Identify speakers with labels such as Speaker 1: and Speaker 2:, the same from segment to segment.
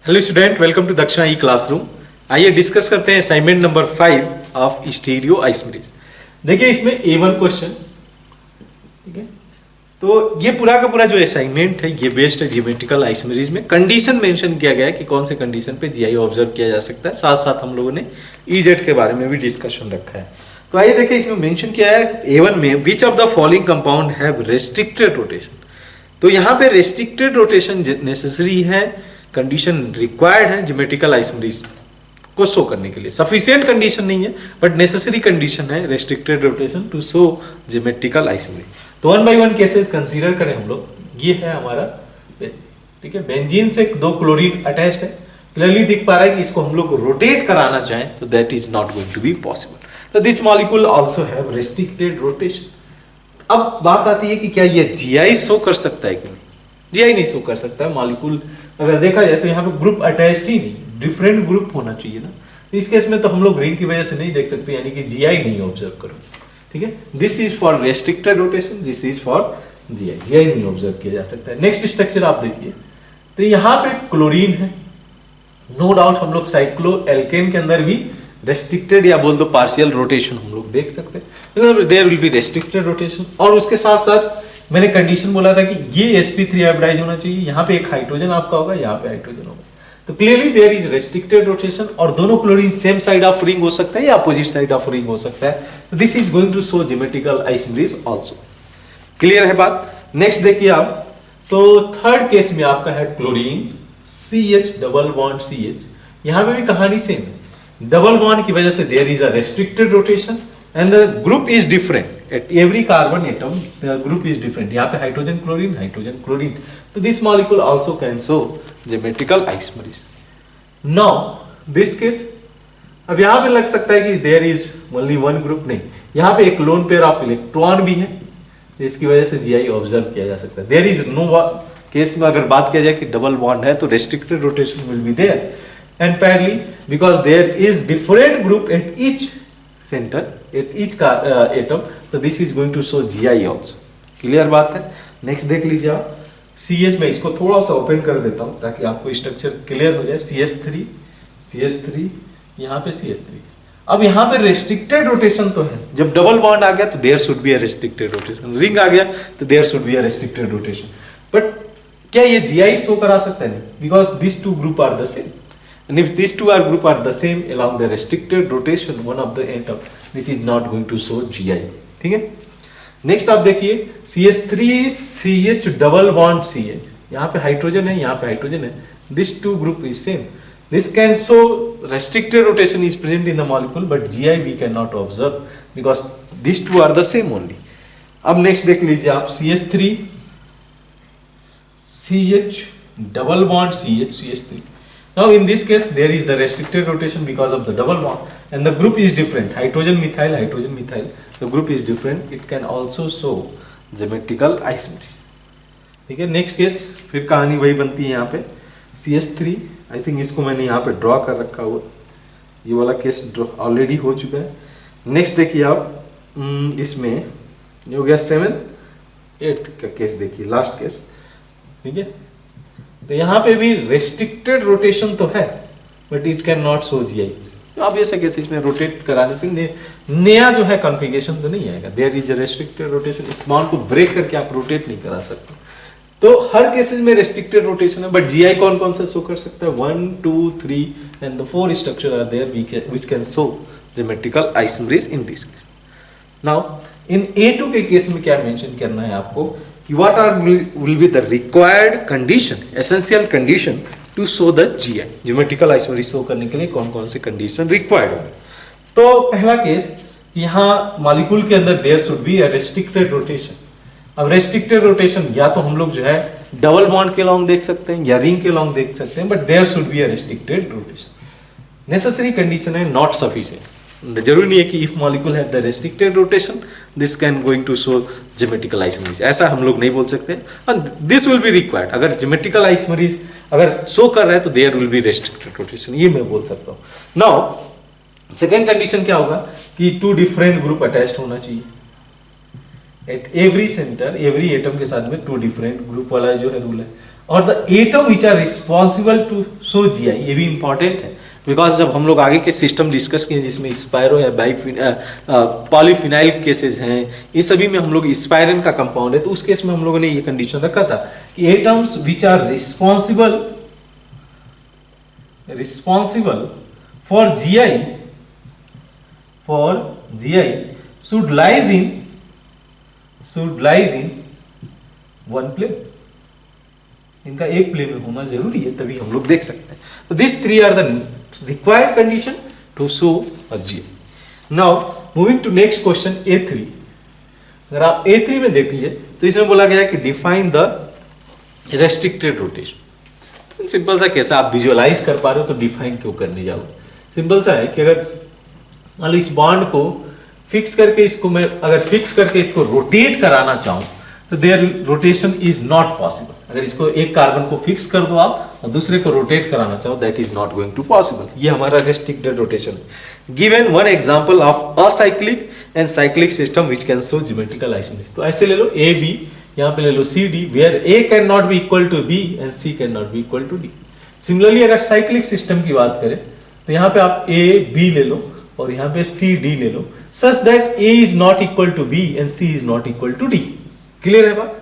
Speaker 1: Hello student, welcome to दक्षिणा ई classroom. आइए discuss करते हैं assignment number 5 of stereo isomerase. देखिए इसमें A1 क्वेश्चन, ठीक है। तो ये पूरा का पूरा जो असाइनमेंट है ये बेस्ड है ज्योमेट्रिकल आइसोमेरेज में। कंडीशन मेंशन किया गया है कि कौन से कंडीशन पे जीआई ऑब्जर्व किया जा सकता है। साथ साथ हम लोगों ने ईजेड के बारे में भी डिस्कशन रखा है। तो आइए देखिए इसमें मेंशन किया है A1 में, which of the following compound have restricted rotation. तो यहाँ पे रेस्ट्रिक्टेड रोटेशन नेसेसरी है, कंडीशन रिक्वायर्ड है ज्योमेट्रिकल आइसोमेरेज को शो करने के लिए। सफिशिएंट कंडीशन नहीं है बट नेसेसरी कंडीशन है restricted rotation to show geometrical isomerism. तो 1 बाय 1 केसेस कंसीडर करें हम लोग। ये है हमारा, ठीक है, बेंजीन से 2 क्लोरीन अटैच्ड है। क्लियरली दिख पा रहा है कि इसको हम लोग रोटेट कराना चाहें तो that is not going to be possible. तो this molecule also have restricted rotation. अब बात आती है कि क्या ये जीआई शो कर सकता है कि नहीं। जीआई नहीं शो कर सकता है। मॉलिक्यूल अगर देखा जाए तो यहाँ पे ग्रुप अटैच्ड ही नहीं, डिफरेंट ग्रुप होना चाहिए ना। इस केस में तो हम लोग रिंग की वजह से नहीं देख सकते, यानी कि जीआई नहीं ऑब्जर्व करो, ठीक है। This is for restricted rotation, this is for GI. GI नहीं ऑब्जर्व किया जा सकता है। नेक्स्ट स्ट्रक्चर आप देखिए, तो यहाँ पे क्लोरीन है। नो डाउट हम लोग साइक्लो एल्केन के अंदर भी रेस्ट्रिक्टेड या बोल दो पार्शियल रोटेशन हम लोग देख सकते हैं। There will be restricted rotation. और उसके साथ साथ मैंने कंडीशन बोला था कि ये sp3 हाइब्रिडाइज होना चाहिए। यहाँ पे एक हाइड्रोजन आपका होगा, यहाँ पे हाइड्रोजन होगा। तो clearly there is restricted rotation. और दोनों chlorine same side of ring हो सकता है या अपोजिट साइड ऑफ रिंग हो सकता है। This is going to show geometrical isomerism also. Clear है बात। नेक्स्ट देखिए आप, तो थर्ड केस में आपका है chlorine CH double bond CH। यहाँ पे भी कहानी सेम है। डबल बॉन्ड की वजह से there is a restricted rotation and the group is different at every carbon atom. The group is different. यहाँ पे हाइड्रोजन क्लोरीन क्लोरीन। तो this molecule also can show geometrical isomerism. Now this case, अब यहाँ पे लग सकता है कि there is only one group. नहीं, यहाँ पे एक लोन पेयर ऑफ इलेक्ट्रॉन भी है, इसकी वजह से जीआई ऑब्जर्व किया जा सकता है। देयर इज नो केस में अगर बात किया जाए कि डबल बॉन्ड है तो restricted rotation will be there. And pairedly, because there is different group at each center, at each atom, so this is going to show GI also. Clear बात है। Next देख लीजिए आप, CH में इसको थोड़ा सा ओपन कर देता हूँ ताकि आपको स्ट्रक्चर क्लियर हो जाए। CH3, यहाँ पे CH3। अब यहाँ पे रेस्ट्रिक्टेड रोटेशन तो है। जब डबल बॉन्ड आ गया तो there should be a restricted rotation. Ring आ गया तो there should be a restricted rotation. But क्या ये GI शो करा सकता है? नहीं, because this two group are the same. And if these two group are the same along the restricted rotation one of the atom, this is not going to show GI, ठीक है। Next आप देखिए CH3 CH double bond CH, यहाँ पे hydrogen है, यहाँ पे hydrogen है। This two group is same. This can show restricted rotation is present in the molecule but GI we can not observe because this two are the same only. अब next देख लीजिए आप, CH3 CH double bond CH3। Now in this case there is the restricted rotation because of the double bond and the group is different. Hydrogen methyl, the group is different. It can also show geometrical isomerism. ठीक है। Next case फिर कहानी वही बनती है। यहाँ पे CH3, I think इसको मैंने यहाँ पे ड्रॉ कर रखा हुआ। ये वाला केस ऑलरेडी हो चुका है। नेक्स्ट देखिए आप, इसमें ये हो गया 7th 8th का केस। देखिए लास्ट केस, ठीक है। तो यहाँ पे भी रेस्ट्रिक्टेड रोटेशन तो है but it can not show GI. अब ऐसे केस इसमें रोटेट कराने से नया जो है कॉन्फ़िगरेशन तो नहीं आएगा। There is a restricted rotation. इस बॉन्ड को ब्रेक करके आप रोटेट नहीं करा सकते। तो हर केसेस में रेस्ट्रिक्टेड रोटेशन है बट जीआई कौन कौन सा शो कर सकता है? 1 2 3 and the 4 structure are there which can show geometrical isomerism in this case. Now in A2 के केस में क्या मेंशन करना है आपको कि what will be the required condition, essential condition to show the GI, geometrical isomerase show करने के लिए कौन कौन से कंडीशन रिक्वायर्ड है। तो पहला केस, यहाँ मॉलिक्यूल के अंदर there should be a restricted rotation. अब रेस्ट्रिक्टेड रोटेशन या तो हम लोग जो है डबल बॉन्ड के लॉन्ग देख सकते हैं या रिंग के लॉन्ग देख सकते हैं but there should be a restricted rotation. Necessary condition है, नॉट सफिशिएंट। जरूरी नहीं है कि if molecule have the restricted rotation this can going to show geometrical isomerism, ऐसा हम लोग नहीं बोल सकते। And this will be required. अगर ज्योमेट्रिकल आइसोमेरेज अगर शो कर रहा है तो there will be restricted rotation, ये मैं बोल सकता हूँ। नाउ सेकेंड कंडीशन क्या होगा कि 2 डिफरेंट ग्रुप अटैच्ड होना चाहिए at every centre. Every atom के साथ में 2 डिफरेंट ग्रुप वाला जो है रूल है। और the atom which are responsible to show GI, ये भी इंपॉर्टेंट है बिकॉज जब हम लोग आगे के सिस्टम डिस्कस किए जिसमें स्पायरो या पॉलीफिनाइल केसेस हैं, ये सभी में हम लोग स्पायरन का कंपाउंड है, तो उस केस में हम लोगों ने ये कंडीशन रखा था कि atoms which are responsible for GI should lies in one plane, इनका एक प्लेन में होना जरूरी है, तभी हम लोग देख सकते हैं। तो this three are the required condition to show a GI। Now moving to next question A3। अगर आप A3 में देखिए तो इसमें बोला गया है कि define the restricted rotation. Simple सा कैसा आप विजुअलाइज कर पा रहे हो तो डिफाइन क्यों करने जाओ, सिंपल सा है कि अगर मान लो इस बॉन्ड को फिक्स करके इसको मैं अगर फिक्स करके इसको रोटेट कराना चाहूं तो there rotation is not possible. अगर इसको एक कार्बन को फिक्स कर दो आप और दूसरे को रोटेट कराना चाहो that is not going to possible. ये हमारा रेस्ट्रिक्टेड रोटेशन है। Given one example of acyclic and cyclic system which can show geometrical isomerism. तो ऐसे ले लो ए बी, यहाँ पे ले लो C D, where A can not be equal to B and C can not be equal to D. Similarly अगर cyclic system की बात करें तो यहाँ पे आप ए बी ले लो और यहाँ पे सी डी ले लो, such that A is not equal to B and C is not equal to D। Clear है बात?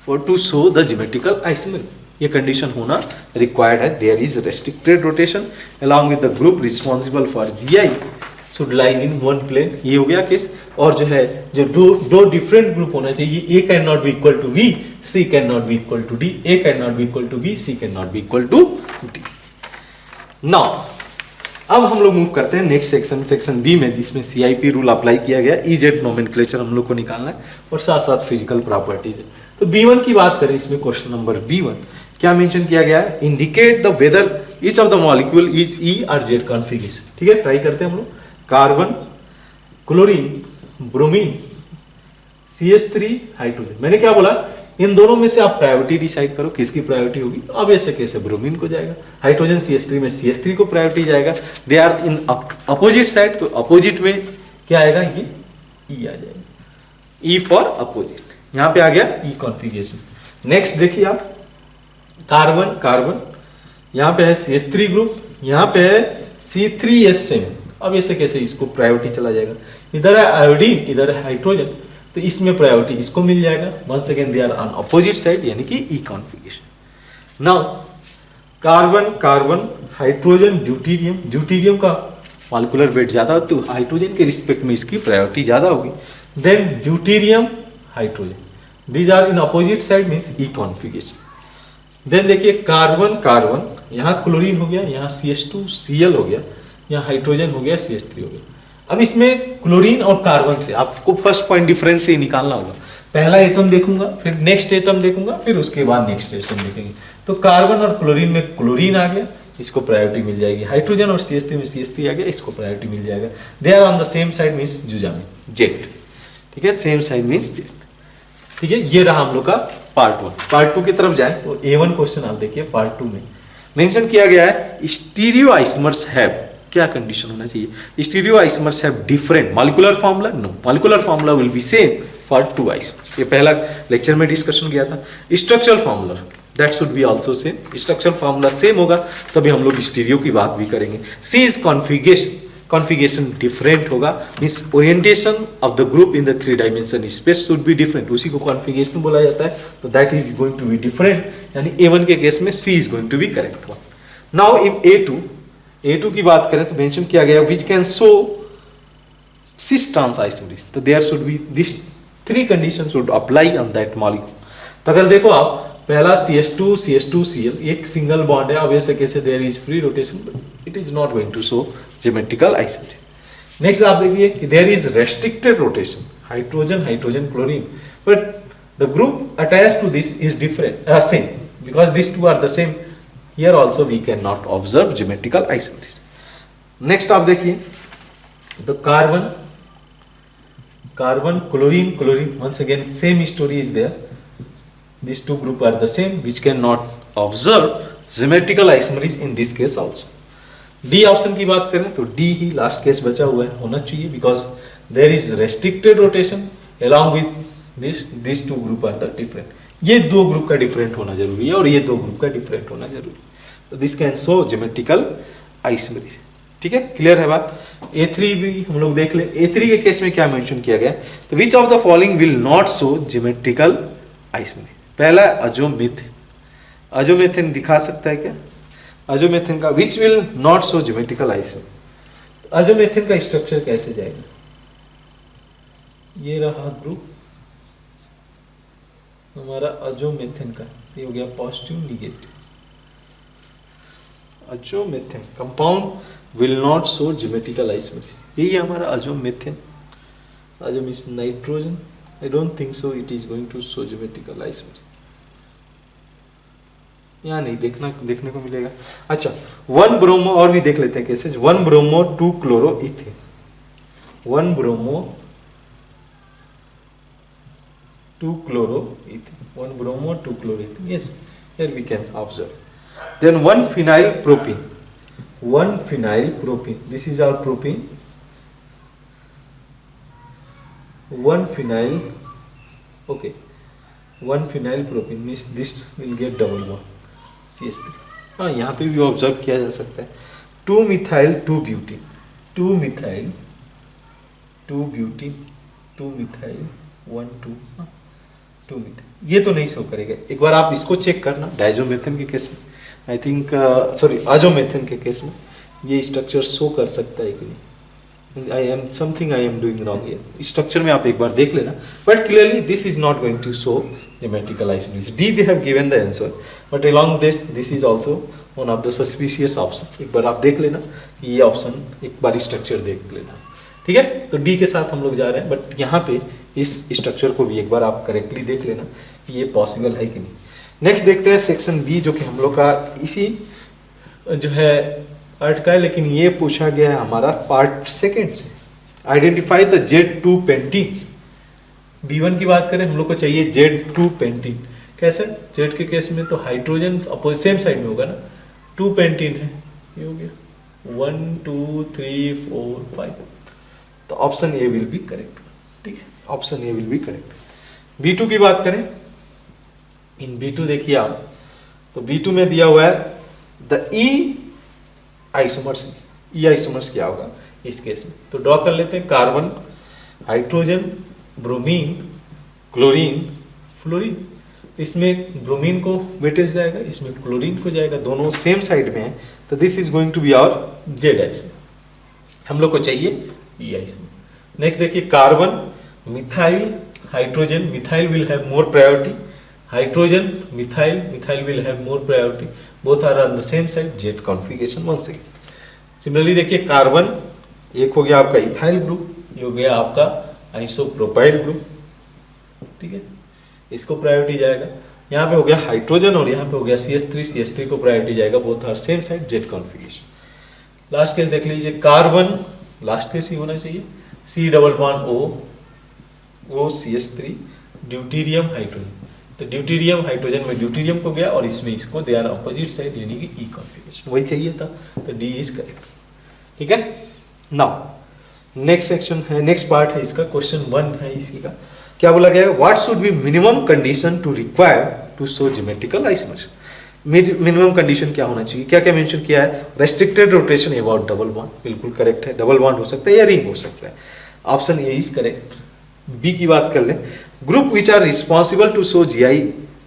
Speaker 1: For to show the geometrical isomerism, ये कंडीशन होना रिक्वायर्ड है। There is restricted rotation along with the group responsible for GI should lie in one plane। ये हो गया case. और जो है जो दो डिफरेंट ग्रुप होना चाहिए, A can not be equal to B, C can not be equal to D, A can not be equal to B, C can not be equal to D। Now अब हम लोग move करते हैं next section B में, जिसमें CIP rule apply किया गया। EZ nomenclature हम लोग को निकालना है और साथ साथ फिजिकल प्रॉपर्टीज है। तो B1 की बात करें, इसमें क्वेश्चन नंबर B1 क्या मेंशन किया गया है? Indicate the whether each of the molecule is E और Z कॉन्फिगरेशन। ठीक है, ट्राई करते हैं हम लोग। Carbon, chlorine, bromine, CH3, hydrogen. मैंने क्या बोला, इन दोनों में से आप प्रायोरिटी डिसाइड करो किसकी प्रायोरिटी होगी। अब ऐसे कैसे ब्रोमीन को जाएगा, हाइड्रोजन CH3 में CH3 को प्रायोरिटी जाएगा। They are in opposite side, तो अपोजिट में क्या आएगा, ये E आ जाएगा, E फॉर अपोजिट। यहां पे आ गया E कॉन्फिगरेशन। नेक्स्ट देखिए आप, कार्बन कार्बन, यहां पे है CH3 ग्रुप, यहां पे है C3H7। अब ऐसे कैसे इसको प्रायोरिटी चला जाएगा, इधर है आयोडीन, इधर है हाइड्रोजन, तो इसमें प्रायोरिटी इसको मिल जाएगा। Once again they are on opposite side, यानी कि E configuration. Now carbon carbon, hydrogen, deuterium, deuterium का मॉलिक्यूलर वेट ज्यादा तो हाइड्रोजन के रिस्पेक्ट में इसकी प्रायोरिटी ज्यादा होगी। Then deuterium, hydrogen, these are in opposite side means E configuration. Then देखिए कार्बन कार्बन, यहाँ क्लोरीन हो गया, यहाँ CH2Cl हो गया, यहाँ हाइड्रोजन हो गया, CH3 हो गया। अब इसमें क्लोरीन और कार्बन से आपको फर्स्ट पॉइंट डिफरेंस से ही निकालना होगा। पहला एटम देखूंगा, फिर नेक्स्ट एटम देखूंगा, फिर उसके बाद नेक्स्ट एटम देखेंगे। तो कार्बन और क्लोरीन में क्लोरीन आ गया, इसको प्रायोरिटी मिल जाएगी। हाइड्रोजन और CH3 में CH3 आ गया, इसको प्रायोरिटी मिल जाएगा। They are on the same side means जुजामिन, जेट। ठीक है, सेम साइड मींस जेट। ठीक है, ये रहा हम लोग का पार्ट 1। पार्ट 2 की तरफ जाए तो A1 क्वेश्चन आप देखिए, पार्ट 2 में मेंशन किया गया है स्टीरियो आइसोमर्स हैव, क्या कंडीशन होना चाहिए, stereo isomers have different molecular formula. No, molecular formula will be same for 2 isomers. ये पहला लेक्चर में डिस्कशन किया था। Structural formula that should be also same, structural formula same होगा तभी हम लोग स्टीरियो की बात भी करेंगे। C is configuration, configuration different होगा, means orientation of the group in the 3 dimension space should be different, उसी को कॉन्फिगरेशन बोला जाता है। तो that is going to be different, यानी A1 के केस में C is going to be correct one. Now in A2 की बात करें तो मेंशन किया गया which can show cis trans isomerism. तो there should be this 3 condition should apply on that molecule. तो अगर देखो आप, पहला CH2Cl एक सिंगल बॉन्ड है, अब ऐसे कैसे there is free rotation, but it is not going to show geometrical isomerism. Next आप देखिए कि there is restricted rotation, hydrogen hydrogen chlorine, but the group attached to this is different, same, because this 2 are the same. Here also we cannot observe geometrical isomerism। Next आप देखिए तो carbon carbon, chlorine chlorine, once again same story is there, these 2 group are the same which cannot observe geometrical isomerism in this case also। D option की बात करें तो D ही last case बचा हुआ है, होना चाहिए, because there is restricted rotation along with this, these 2 group are the different। ये दो ग्रुप का डिफरेंट होना जरूरी है और ये दो ग्रुप का डिफरेंट होना जरूरी है। तो this can show geometrical isomerism. ठीक है, क्लियर है बात। A3 भी हम लोग देख ले। A3 के केस में क्या मेंशन किया गया, तो which of the following will not show geometrical isomerism. पहला अजोमेथिन। अजोमेथिन दिखा सकता है क्या? अजोमेथिन का which will not show geometrical isomerism. Azomethine का स्ट्रक्चर कैसे जाएगा? ये रहा ग्रुप हमारा अजोमेथिन का, ये हो गया positive negative. Azomethine compound will not show geometrical isomerism. यही है हमारा azomethine. Azo means nitrogen. I don't think so it is going to show geometrical isomerism. यहाँ नहीं देखने को मिलेगा। अच्छा, 1 ब्रोमो और भी देख लेते हैं cases. 1 bromo 2 chloro ethane. 1 bromo 2 chloro ethane. 1 bromo 2 chloro ethane. Yes, here we can observe. Then 1 phenyl propene. 1 phenyl propene. This is our propene. 1 phenyl. Okay. 1 phenyl propene means this will get double bond. CH3. हाँ, यहाँ पे भी observe किया जा सकता है। 2 methyl 2 butene. 2 methyl 2 butene. 2 methyl 1 2 2 methyl। ये तो नहीं शो करेगा। एक बार आप इसको चेक करना डाइजोमेथिन के केस में, आई थिंक सॉरी अजोमेथिन के केस में ये स्ट्रक्चर शो कर सकता है कि नहीं। I am doing wrong here. Structure में आप एक बार देख लेना, but clearly this is not going to show geometrical isomerism. D they have given the answer, but along this is also one of the suspicious option. एक बार आप देख लेना, ये ऑप्शन एक बार स्ट्रक्चर देख लेना। ठीक है, तो डी के साथ हम लोग जा रहे हैं, बट यहाँ पे इस स्ट्रक्चर को भी एक बार आप करेक्टली देख लेना कि ये पॉसिबल है कि नहीं। नेक्स्ट देखते हैं सेक्शन बी, जो कि हम लोग का इसी जो है पार्ट का है, लेकिन ये पूछा गया है हमारा पार्ट सेकेंड से। Identify the Z2 pentene. B1 की बात करें, हम लोग को चाहिए Z2 पेंटीन। कैसे? Z के केस में तो हाइड्रोजन सेम साइड में होगा ना, 2 पेंटीन है, ये हो गया 1 2 3 4 5। तो option A will be correct. ठीक है, option A will be correct. B2 की बात करें, इन B2 देखिए आप, तो B2 में दिया हुआ है the E isomers. E isomers क्या होगा इस केस में? तो ड्रॉ कर लेते हैं। Carbon, hydrogen, bromine, chlorine, fluorine. इसमें ब्रोमीन को वेटेज जाएगा, इसमें क्लोरीन को जाएगा, दोनों सेम साइड में है, तो this is going to be our Z isomer. हम लोग को चाहिए E आइसोमर। नेक्स्ट देखिए, carbon, methyl, hydrogen. Methyl will have more priority. Hydrogen, methyl, methyl will have more priority. Both are on the same side, Z configuration once again. Similarly देखिए, carbon एक हो गया आपका इथाइल ग्रुप, ये हो गया आपका आइसोप्रोपाइल ग्रुप। ठीक है, इसको प्रायोरिटी जाएगा। यहाँ पे हो गया हाइड्रोजन और यहाँ पे हो गया CH3। CH3 को प्रायोरिटी जाएगा, both are same side, Z configuration. Last case देख लीजिए, कार्बन, लास्ट केस ही होना चाहिए, C double bond O CH3, deuterium, hydrogen. तो ड्यूटीरियम हाइड्रोजन में ड्यूटीरियम को गया और इसमें इसको, दे आर अपोजिट साइड, यानी कि E कॉन्फिगरेशन वही चाहिए था, तो D इज करेक्ट। ठीक है, नाउ नेक्स्ट सेक्शन है, नेक्स्ट पार्ट है इसका, क्वेश्चन 1 है इसी का। क्या बोला गया है? What should be minimum condition to require to show geometrical isomers. Minimum condition क्या होना चाहिए? क्या क्या मेंशन किया है? Restricted rotation about double bond, बिल्कुल करेक्ट है। डबल बॉन्ड हो सकता है या रिंग हो सकता है, option A is correct. B की बात कर ले, group which are responsible to show GI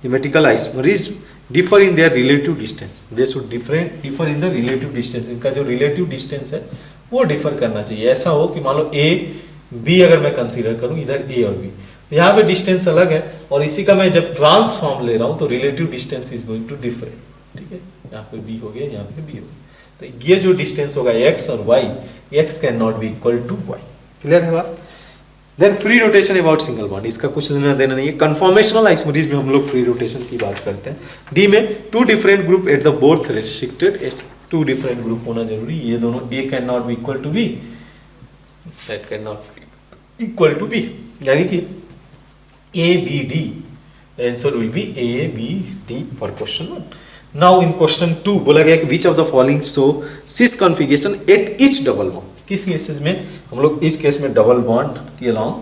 Speaker 1: geometrical isomerism differ in their relative distance. They should differ in the relative distance. इनका जो रिलेटिव डिस्टेंस है वो डिफर करना चाहिए। ऐसा हो कि मान लो A B अगर मैं कंसीडर करूं, इधर A और B, यहाँ पे डिस्टेंस अलग है, और इसी का मैं जब ट्रांसफॉर्म ले रहा हूँ तो relative distance is going to differ. ठीक है, यहाँ पे B हो गया, यहाँ पे B हो गया, तो ये जो डिस्टेंस होगा X और Y, X can not be equal to Y। Clear है बात? Then free rotation about single bond, इसका कुछ लेना देना नहीं है। कन्फॉर्मेशनल आइसोमरिज्म में हम लोग फ्री रोटेशन की बात करते हैं। डी में 2 different group at the both restricted edge, 2 different group होना जरूरी। ये दोनों A can not be equal to B, that can not be equal to B, यानी कि A B D, the answer will be A B D for question 1. Now in question 2 बोला गया कि which of the following show cis configuration at each double bond। किस cases में हम लोग इस केस में डबल बॉन्ड के अलोंग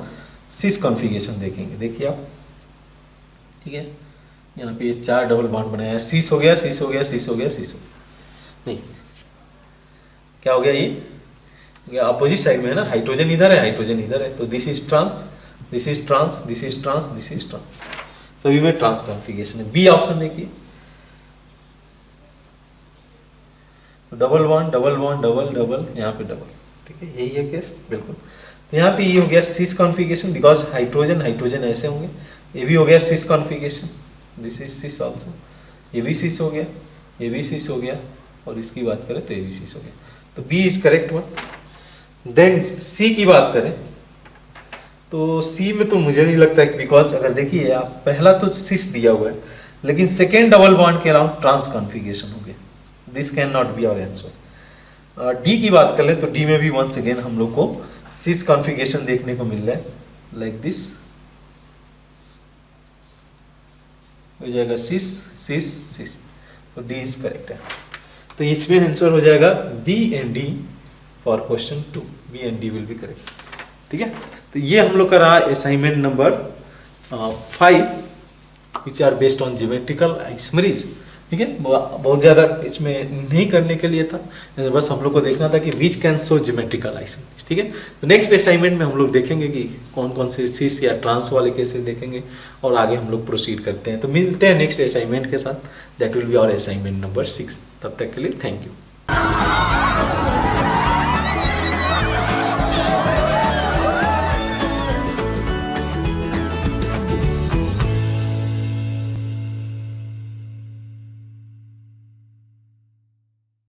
Speaker 1: सिस कॉन्फ़िगरेशन देखेंगे। देखिए आप, ठीक है, यहाँ पे ये 4 डबल बॉन्ड बनाया है, सिस हो गया, सिस हो गया, सिस हो गया, सिस हो गया। नहीं, क्या हो गया ये अपोजिट साइड में है ना, हाइड्रोजन इधर है, हाइड्रोजन इधर है, तो this is trans, this is trans, this is trans, this is trans, सभी में ट्रांस कॉन्फ़िगरेशन है। बी ऑप्शन देखिए, तो double one double one double double, यहाँ पे डबल, ठीक है, यही है केस बिल्कुल। तो यहाँ पे ये हो गया cis configuration, because hydrogen hydrogen ऐसे होंगे। ये भी हो गया cis configuration, this is cis also, ये भी सिस हो गया, ये भी सिस हो गया, और इसकी बात करें तो ये भी सिस हो गया, तो B is correct one. Then C की बात करें तो सी में तो मुझे नहीं लगता है, बिकॉज अगर देखिए आप पहला तो सिस दिया हुआ है, लेकिन सेकेंड डबल बॉन्ड के अराउंड ट्रांस कॉन्फ़िगरेशन हो गया, this can not be our answer. D की बात कर ले तो डी में भी वंस अगेन हम लोग को सिस कॉन्फ़िगरेशन देखने को मिल रहा है, लाइक दिस हो जाएगा सिस सिस सिस, तो डी इज करेक्ट है। तो इसमें आंसर हो जाएगा B and D for question 2, B and D will be correct, ठीक है। तो ये हम लोग का रहा assignment number 5 which are based on geometrical isomerism, ठीक है। बहुत ज़्यादा इसमें नहीं करने के लिए था, बस हम लोग को देखना था कि which can show geometrical isomerism, ठीक है। तो नेक्स्ट असाइनमेंट में हम लोग देखेंगे कि कौन कौन से सिस या ट्रांस वाले केसेस देखेंगे, और आगे हम लोग प्रोसीड करते हैं। तो मिलते हैं नेक्स्ट असाइनमेंट के साथ, that will be our assignment number 6। तब तक के लिए थैंक यू।